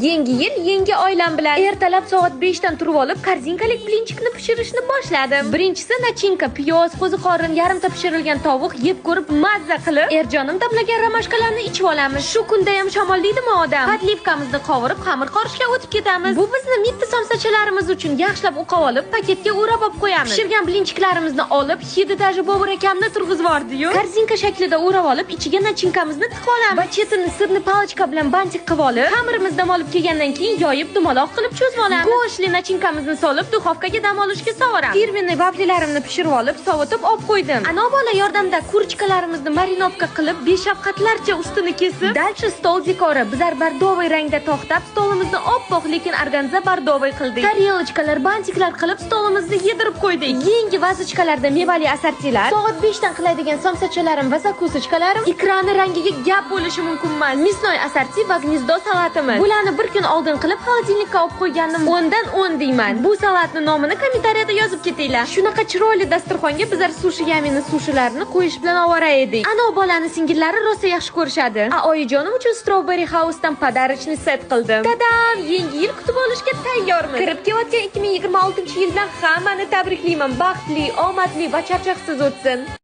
Yangi yil, yangi oilam bilan ertalab soat 5 dan turib olib, korzinkalik blinchikni pishirishni boshladim. Birinchisi nachinka, piyoz, qo'ziqorin, yarimta pishirilgan tovuq yeb ko'rib mazza qilib, erjonim damlagan romashkalarni ichib olamiz. Shu kunda ham shamolliydimi odam? Podlivkamizni qovurib, xamir qorishga o'tib ketamiz. Bu bizni mitti somsachalarimiz uchun yaxshilab uqab olib, paketga o'rab olib qo'yamiz. Pishirgan blinchiklarimizni olib, hidi daji Bobur akamni turg'izib yubordi-yu. Korzinka shaklida o'rab olib, ichiga nachinkamizni tiqib olamiz. Va chetini sirni palochka bilan bantik qilib olib, xamirimizdan olib kelgandan keyin yoyib dumaloq qilib cho'zib olamiz. Go'shtli nachinkamizni solib duxovkaga dam olishga sovuramiz. Firmenniy vaflilarimni pishirib olib, sovutib olib qo'ydim. Ana bola yordamida kurchkalarimizni marinovka qilib, beshafqatlarcha ustini kesib, dalchi stol dekori bizar bordoviy rangda to'xtab, stolimizni oppoq lekin organza bordoviy qildik. Tarelочкаlar, bantiklar qilib stolimizni yedirib qo'ydik. Yangi vazochkalarda mevali assortilar, soat 5 dan qiladigan somsachalarim va zakusochkalarim ekrani rangiga gap bo'lishi mumkin emas. Misnoy assorti va gnezdo salatimiz. Bularni bir kun oldin qilib xolodilnikka olib qo'yganim 10 dan 10 deyman. Bu salatning nomini kommentariyada yozib ketinglar. Shunaqa chiroyli dasturxonga bizlar sushi yamini sushilarini qo'yish bilan ovora edik. Ana bolani singillari rosa yaxshi ko'rishadi. Oyijonim uchun Strawberry House dan podarочный set qildim. Tadam! Yangi yil kutib olishga tayyormiz. Kirib kelayotgan 2026-yil bilan hammani tabriklayman. Baxtli, omadli va charchoqsiz o'tsin.